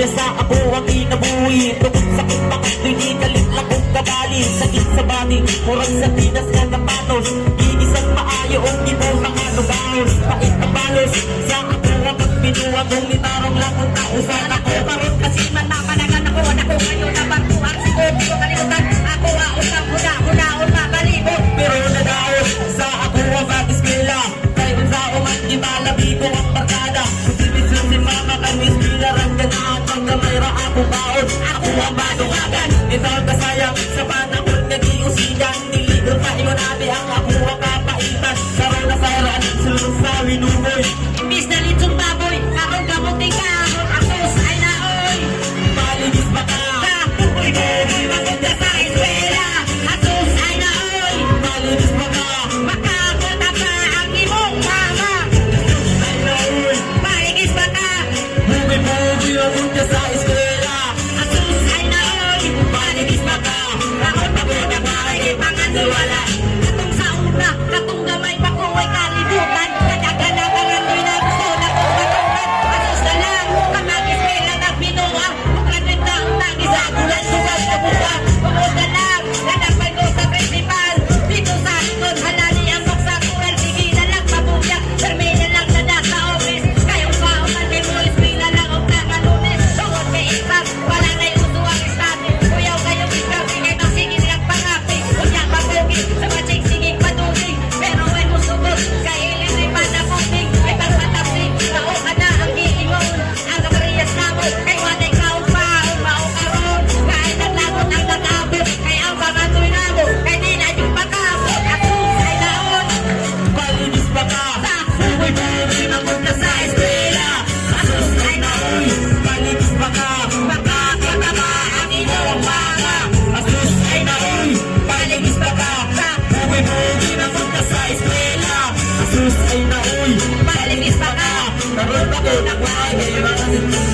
sa ako ang inabuhi. Tukot sakit pangatlo'y di galit lang kong kabali. Sakit sa bani, murag sa tinas nga napanos. Iisang maayo ang ibang mga lugaos. Pait na balos, sa ako ang magbinuwag. Kung nitarong lang kung tausan ako. Parot kasi manapanagan ako. Ako ngayon na baguhan. Siguro ko kalimutan. Ako ausang huna-hunaon mabalibot. Pero nadaos, sa ako ang mag-eskwela. Kaya kung sa uman, di malabi ko ang barkada. Kung si mama kami spilarang ganaan. Pagkamayra ako baon, ako ang badugagan. Ito ang kasayang sa panahon nag-iusigan. Niligon tayo nabi ang ako ang kapaitan. Karoon na sayraan, sulong sa winuboy. Imbis na litsong baboy. Akong gamuting ka. Asos ay naoy. Maligis ba ka? Kapukoy-bukoy maganda sa eskwela. Asos ay naoy. Maligis ba ka? Makakata pa ang imong mama. Ay nauy. Maligis ba ka? Bugi-bugi ang munta sa eskwela. Asos ay naoy. Maligis ba ka? Rakot ako na bahay panganduwala. Katong sa una, katong gamay pa ko ay kalibutan. Kadaganakangan ko'y na gusto na kong matungan. Asos na lang, kamagis may lang ang binuwa. Mukladrin na ang tangis sa gulan sugat na buka. Bukod na lang, nanapay ko sa principal. Dito sa ikon, halali ang magsatural. Sige na lang, mabuya. Sermay na lang na nasa office. Kayong sauman, may boys, pila lang ang nangalunis. Tungkol kay isang, wala na yung uso ang estante. Kuyaw kayong ikaw, ingay magsiging lang pangapi. Kunya mabugi, sa matching siging patugig. Pero when mo sugod, kailin rin pa na puting. Ay pagpatapsi, mao ka na ang giingon. Ang kabariyas na mo, kay wanay kaupaon, mao karon. Kay naglagot ang nag-abot, kay ang pangatoy na mo. Kay di na yung pagkabot, at susay naon. Maligis ba ka? Bugi-bugi ang munta sa eskwela. Asos ay nauy. Maligis ba ka? Makakatama ang iyong mga. Asus ay nauy. Maligis ba ka? Bugi-bugi ang munta sa eskwela. Asus ay nauy. Maligis pa ka. Karoon ako ng bahay.